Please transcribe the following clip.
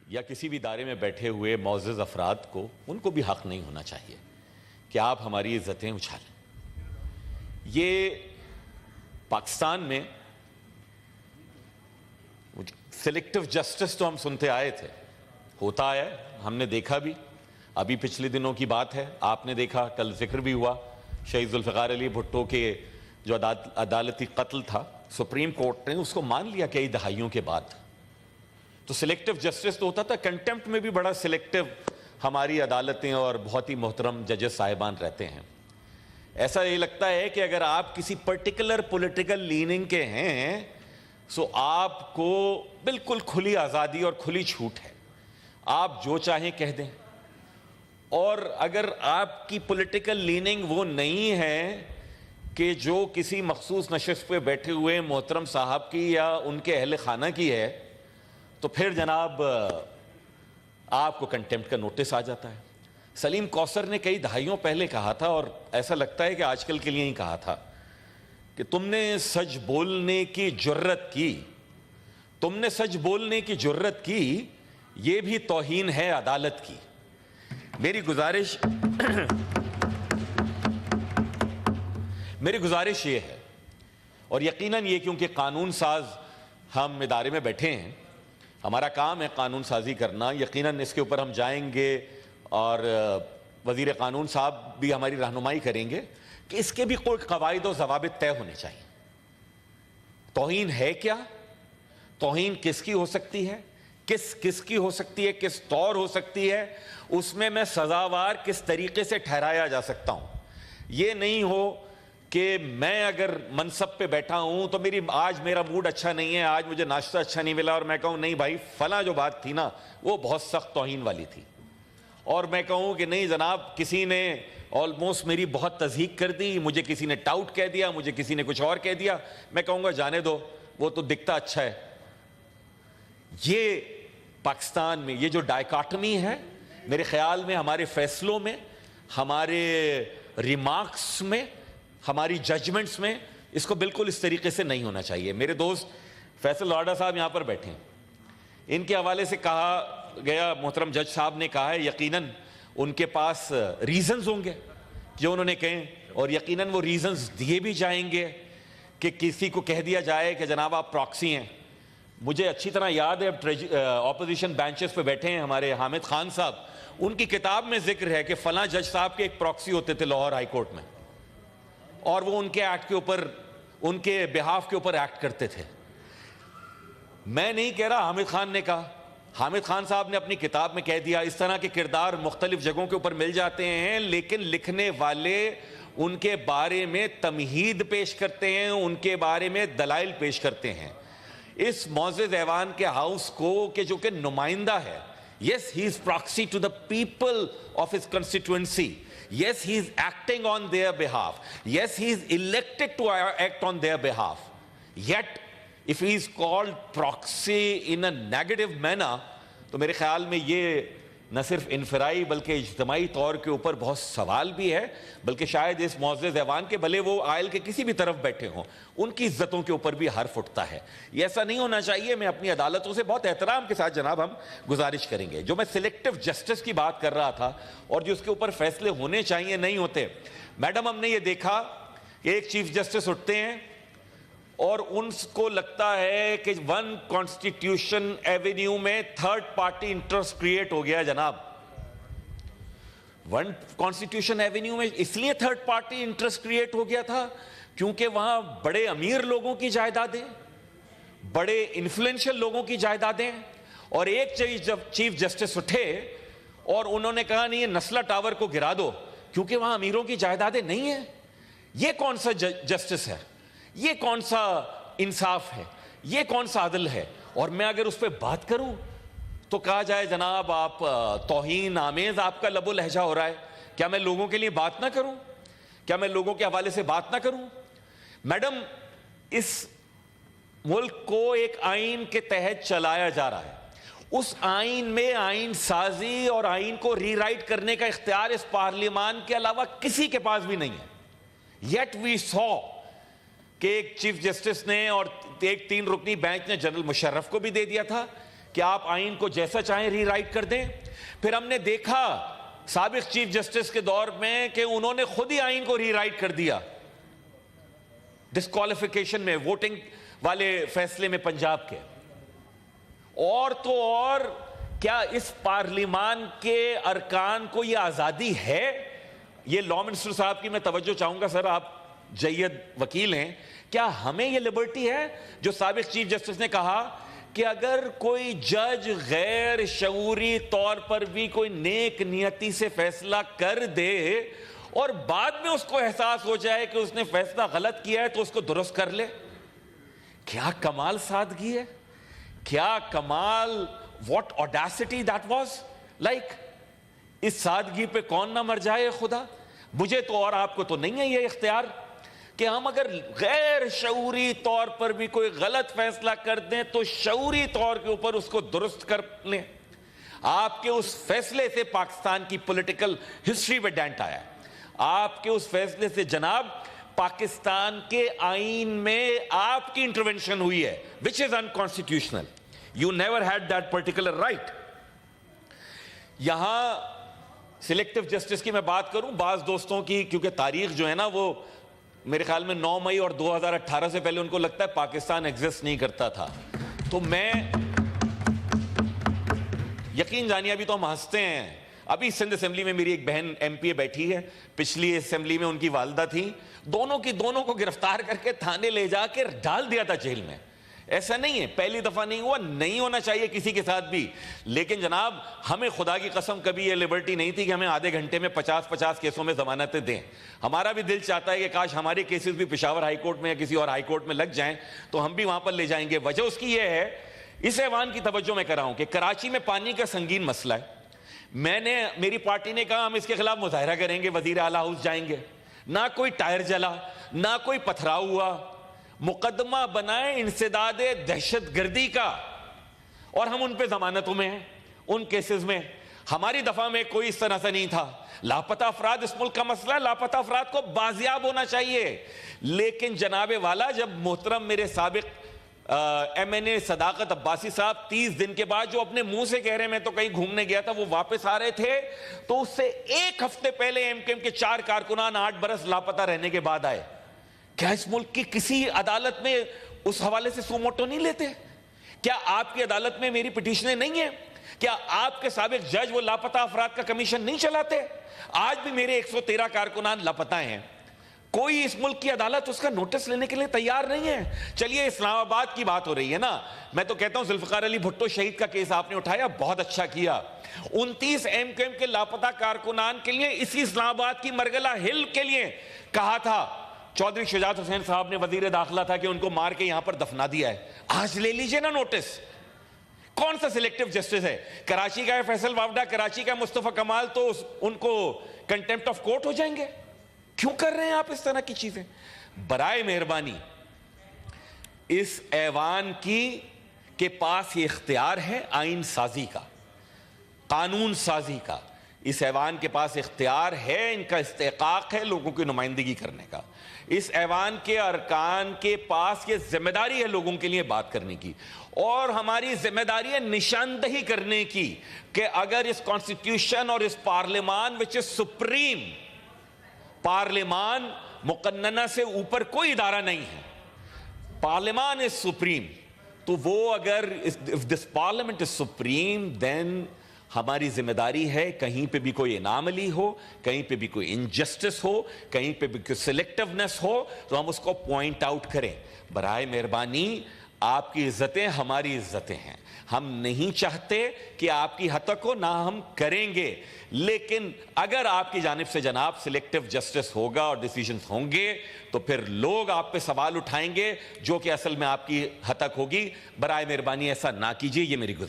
یا کسی بھی ادارے میں بیٹھے ہوئے معزز افراد کو ان کو بھی حق نہیں ہونا چاہیے کہ آپ ہماری عزتیں اچھالیں۔ یہ پاکستان میں سلیکٹو جسٹس تو ہم سنتے آئے تھے، ہوتا ہے، ہم نے دیکھا بھی، ابھی پچھلے دنوں کی بات ہے، آپ نے دیکھا، کل ذکر بھی ہوا، شہید ذوالفقار علی بھٹو کے جو عدالتی قتل تھا، سپریم کورٹ نے اس کو مان لیا کئی دہائیوں کے بعد۔ تو سلیکٹو جسٹس تو ہوتا تھا، کنٹیمپٹ میں بھی بڑا سلیکٹو ہماری عدالتیں اور بہت ہی محترم ججز صاحبان رہتے ہیں۔ ایسا یہ لگتا ہے کہ اگر آپ کسی پرٹیکولر پولیٹیکل لیننگ کے ہیں سو آپ کو بالکل کھلی آزادی اور کھلی چھوٹ ہے، آپ جو چاہیں کہہ دیں، اور اگر آپ کی پولیٹیکل لیننگ وہ نہیں ہے کہ جو کسی مخصوص نشست پہ بیٹھے ہوئے محترم صاحب کی یا ان کے اہل خانہ کی ہے تو پھر جناب آپ کو کنٹیمپٹ کا نوٹس آ جاتا ہے۔ سلیم کوثر نے کئی دہائیوں پہلے کہا تھا، اور ایسا لگتا ہے کہ آج کل کے لیے ہی کہا تھا، کہ تم نے سچ بولنے کی جرت کی، تم نے سچ بولنے کی جرت کی، یہ بھی توہین ہے عدالت کی۔ میری گزارش یہ ہے، اور یقیناً یہ کیونکہ قانون ساز ہم ادارے میں بیٹھے ہیں، ہمارا کام ہے قانون سازی کرنا، یقیناً اس کے اوپر ہم جائیں گے اور وزیر قانون صاحب بھی ہماری رہنمائی کریں گے کہ اس کے بھی کوئی قواعد و ضوابط طے ہونے چاہیے۔ توہین ہے کیا؟ توہین کس کی ہو سکتی ہے؟ کس کی ہو سکتی ہے؟ کس طور ہو سکتی ہے؟ اس میں سزاوار کس طریقے سے ٹھہرایا جا سکتا ہوں؟ یہ نہیں ہو کہ میں اگر منصب پہ بیٹھا ہوں تو آج میرا موڈ اچھا نہیں ہے، آج مجھے ناشتہ اچھا نہیں ملا، اور میں کہوں نہیں بھائی فلاں جو بات تھی نا وہ بہت سخت توہین والی تھی، اور میں کہوں کہ نہیں جناب کسی نے آلموسٹ میری بہت تضحیق کر دی، مجھے کسی نے ٹاؤٹ کہہ دیا، مجھے کسی نے کچھ اور کہہ دیا، میں کہوں گا جانے دو، وہ تو دکھتا اچھا ہے۔ یہ پاکستان میں یہ جو ڈائیکاٹمی ہے، میرے خیال میں ہمارے فیصلوں میں، ہمارے ریمارکس میں، ہماری ججمنٹس میں اس کو بالکل اس طریقے سے نہیں ہونا چاہیے۔ میرے دوست فیصل لاڈا صاحب یہاں پر بیٹھے ہیں، ان کے حوالے سے کہا گیا، محترم جج صاحب نے کہا ہے یقیناً ان کے پاس ریزنز ہوں گے جو انہوں نے کہیں، اور یقیناً وہ ریزنز دیے بھی جائیں گے کہ کسی کو کہہ دیا جائے کہ جناب آپ پراکسی ہیں۔ مجھے اچھی طرح یاد ہے، اپوزیشن بینچز پہ بیٹھے ہیں ہمارے حامد خان صاحب، ان کی کتاب میں ذکر ہے کہ فلاں جج صاحب کے ایک پراکسی ہوتے تھے لاہور ہائی کورٹ میں، اور وہ ان کے ایکٹ کے اوپر، ان کے بہاف کے اوپر ایکٹ کرتے تھے۔ میں نہیں کہہ رہا، حامد خان نے کہا، حامد خان صاحب نے اپنی کتاب میں کہہ دیا۔ اس طرح کے کردار مختلف جگہوں کے اوپر مل جاتے ہیں، لیکن لکھنے والے ان کے بارے میں تمہید پیش کرتے ہیں، ان کے بارے میں دلائل پیش کرتے ہیں۔ اس معزز ایوان کے ہاؤس کو کہ جو کہ نمائندہ ہے، yes he is proxy to the people of his constituency, yes he is acting on their behalf, yes he is elected to act on their behalf, yet if he is called proxy in a negative manner تو میرے خیال میں یہ نہ صرف انفرائی بلکہ اجتماعی طور کے اوپر بہت سوال بھی ہے، بلکہ شاید اس معزز ایوان کے بھلے وہ آئل کے کسی بھی طرف بیٹھے ہوں، ان کی عزتوں کے اوپر بھی حرف اٹھتا ہے۔ یہ ایسا نہیں ہونا چاہیے۔ میں اپنی عدالتوں سے بہت احترام کے ساتھ جناب ہم گزارش کریں گے۔ جو میں سلیکٹو جسٹس کی بات کر رہا تھا اور جو اس کے اوپر فیصلے ہونے چاہیے نہیں ہوتے، میڈم ہم نے یہ دیکھا کہ ایک چیف جسٹس اٹھتے ہیں اور ان کو لگتا ہے کہ ون کانسٹیٹیوشن ایونیو میں تھرڈ پارٹی انٹرسٹ کریٹ ہو گیا۔ جناب ون کانسٹیٹیوشن ایونیو میں اس لیے تھرڈ پارٹی انٹرسٹ کریٹ ہو گیا تھا کیونکہ وہاں بڑے امیر لوگوں کی جائیدادیں، بڑے انفلوئنشل لوگوں کی جائیدادیں، اور ایک چیف جسٹس اٹھے اور انہوں نے کہا نہیں یہ نسلہ ٹاور کو گرا دو کیونکہ وہاں امیروں کی جائیدادیں نہیں ہیں۔ یہ کون سا جسٹس ہے؟ یہ کون سا انصاف ہے؟ یہ کون سا عدل ہے؟ اور میں اگر اس پہ بات کروں تو کہا جائے جناب آپ توہین آمیز آپ کا لب و لہجہ ہو رہا ہے۔ کیا میں لوگوں کے لیے بات نہ کروں؟ کیا میں لوگوں کے حوالے سے بات نہ کروں؟ میڈم اس ملک کو ایک آئین کے تحت چلایا جا رہا ہے، اس آئین میں آئین سازی اور آئین کو ری رائٹ کرنے کا اختیار اس پارلیمان کے علاوہ کسی کے پاس بھی نہیں ہے۔ یٹ وی سو کہ ایک چیف جسٹس نے اور ایک 3 رکنی بینچ نے جنرل مشرف کو بھی دے دیا تھا کہ آپ آئین کو جیسا چاہیں ری رائٹ کر دیں. پھر ہم نے دیکھا سابق چیف جسٹس کے دور میں کہ انہوں نے خود ہی آئین کو ری رائٹ کر دیا ڈسکوالیفیکیشن میں, ووٹنگ والے فیصلے میں پنجاب کے. اور تو اور کیا اس پارلیمان کے ارکان کو یہ آزادی ہے؟ یہ لا منسٹر صاحب کی میں توجہ چاہوں گا, سر آپ جید وکیل ہیں, کیا ہمیں یہ لبرٹی ہے جو سابق چیف جسٹس نے کہا کہ اگر کوئی جج غیر شعوری طور پر بھی کوئی نیک نیتی سے فیصلہ کر دے اور بعد میں اس کو احساس ہو جائے کہ اس نے فیصلہ غلط کیا ہے تو اس کو درست کر لے؟ کیا کمال سادگی ہے, کیا کمال, what audacity that was like. اس سادگی پہ کون نہ مر جائے خدا. مجھے تو اور آپ کو تو نہیں ہے یہ اختیار کہ ہم اگر غیر شعوری طور پر بھی کوئی غلط فیصلہ کر دیں تو شعوری طور کے اوپر اس کو درست کر لیں. آپ کے اس فیصلے سے پاکستان کی پولیٹیکل ہسٹری میں ڈینٹ آیا. آپ کے اس فیصلے سے جناب پاکستان کے آئین میں آپ کی انٹرونشن ہوئی ہے, which is unconstitutional. You never had that particular right. یہاں سلیکٹو جسٹس کی میں بات کروں, بعض دوستوں کی کیونکہ تاریخ جو ہے نا وہ میرے خیال میں 9 مئی اور 2018 سے پہلے ان کو لگتا ہے پاکستان ایگزسٹ نہیں کرتا تھا. تو میں یقین جانیے ابھی تو ہم ہنستے ہیں, ابھی سندھ اسمبلی میں میری ایک بہن ایم پی اے بیٹھی ہے, پچھلی اسمبلی میں ان کی والدہ تھی, دونوں کو گرفتار کر کے تھانے لے جا کے ڈال دیا تھا جیل میں. ایسا نہیں ہے, پہلی دفعہ نہیں ہوا, نہیں ہونا چاہیے کسی کے ساتھ بھی. لیکن جناب ہمیں خدا کی قسم کبھی یہ لبرٹی نہیں تھی کہ ہمیں آدھے گھنٹے میں 50 کیسوں میں ضمانتیں دیں. ہمارا بھی دل چاہتا ہے کہ کاش ہمارے کیسز بھی پشاور ہائی کورٹ میں یا کسی اور ہائی کورٹ میں لگ جائیں تو ہم بھی وہاں پر لے جائیں گے. وجہ اس کی یہ ہے, اس ایوان کی توجہ میں کر رہا ہوں کہ کراچی میں پانی کا سنگین مسئلہ ہے. میری پارٹی نے کہا ہم اس کے خلاف مظاہرہ کریں گے, وزیر اعلیٰ ہاؤس جائیں گے. نہ کوئی ٹائر جلا, نہ کوئی پتھراؤ ہوا, مقدمہ بنائے انسداد دہشت گردی کا, اور ہم ان پہ ضمانتوں میں ہیں ان کیسز میں. ہماری دفعہ میں کوئی اس طرح سے نہیں تھا. لاپتہ افراد اس ملک کا مسئلہ ہے, لاپتہ افراد کو بازیاب ہونا چاہیے. لیکن جناب والا جب محترم میرے سابق ایم این اے صداقت عباسی صاحب 30 دن کے بعد جو اپنے منہ سے کہہ رہے میں تو کہیں گھومنے گیا تھا, وہ واپس آ رہے تھے, تو اس سے ایک ہفتے پہلے ایم کیو ایم کے 4 کارکنان 8 برس لاپتہ رہنے کے بعد آئے. کیا اس ملک کی کسی عدالت میں اس حوالے سے سو موٹو نہیں لیتے؟ کیا آپ کی عدالت میں میری پٹیشنیں نہیں ہیں؟ کیا آپ کے سابق جج وہ لاپتہ افراد کا کمیشن نہیں چلاتے؟ آج بھی میرے 113 کارکنان لاپتہ ہیں. کوئی اس ملک کی عدالت اس کا نوٹس لینے کے لیے تیار نہیں ہے. چلیے اسلام آباد کی بات ہو رہی ہے نا, میں تو کہتا ہوں ذوالفقار علی بھٹو شہید کا کیس آپ نے اٹھایا, بہت اچھا کیا. 29 ایم کیو ایم کے لاپتہ کارکنان کے لیے اسی اسلام آباد کی مرگلہ ہل کے لیے کہا تھا, چودھری شجاعت حسین صاحب نے وزیر داخلہ تھا کہ ان کو مار کے یہاں پر دفنا دیا ہے. آج لے لیجئے نا نوٹس. کون سا سلیکٹو جسٹس ہے؟ کراچی کا ہے فیصل وافدہ, کراچی کا مصطفیٰ کمال, تو ان کو کنٹیمپٹ آف کورٹ ہو جائیں گے. کیوں کر رہے ہیں آپ اس طرح کی چیزیں؟ برائے مہربانی اس ایوان کے پاس یہ اختیار ہے آئین سازی کا, قانون سازی کا. اس ایوان کے پاس اختیار ہے, ان کا استحقاق ہے لوگوں کی نمائندگی کرنے کا. اس ایوان کے ارکان کے پاس یہ ذمہ داری ہے لوگوں کے لیے بات کرنے کی, اور ہماری ذمہ داری ہے نشاندہی کرنے کی کہ اگر اس کانسٹیٹیوشن اور اس پارلیمان وچ از سپریم, پارلیمان مقننہ سے اوپر کوئی ادارہ نہیں ہے, پارلیمان از سپریم, تو وہ اگر if this parliament is supreme then ہماری ذمہ داری ہے کہیں پہ بھی کوئی اناملی ہو, کہیں پہ بھی کوئی انجسٹس ہو, کہیں پہ بھی کوئی سلیکٹیونیس ہو تو ہم اس کو پوائنٹ آؤٹ کریں. برائے مہربانی آپ کی عزتیں ہماری عزتیں ہیں, ہم نہیں چاہتے کہ آپ کی ہتک ہو, نہ ہم کریں گے. لیکن اگر آپ کی جانب سے جناب سلیکٹیو جسٹس ہوگا اور ڈیسیجنز ہوں گے تو پھر لوگ آپ پہ سوال اٹھائیں گے جو کہ اصل میں آپ کی ہتک ہوگی. برائے مہربانی ایسا نہ کیجیے, یہ میری گزارش.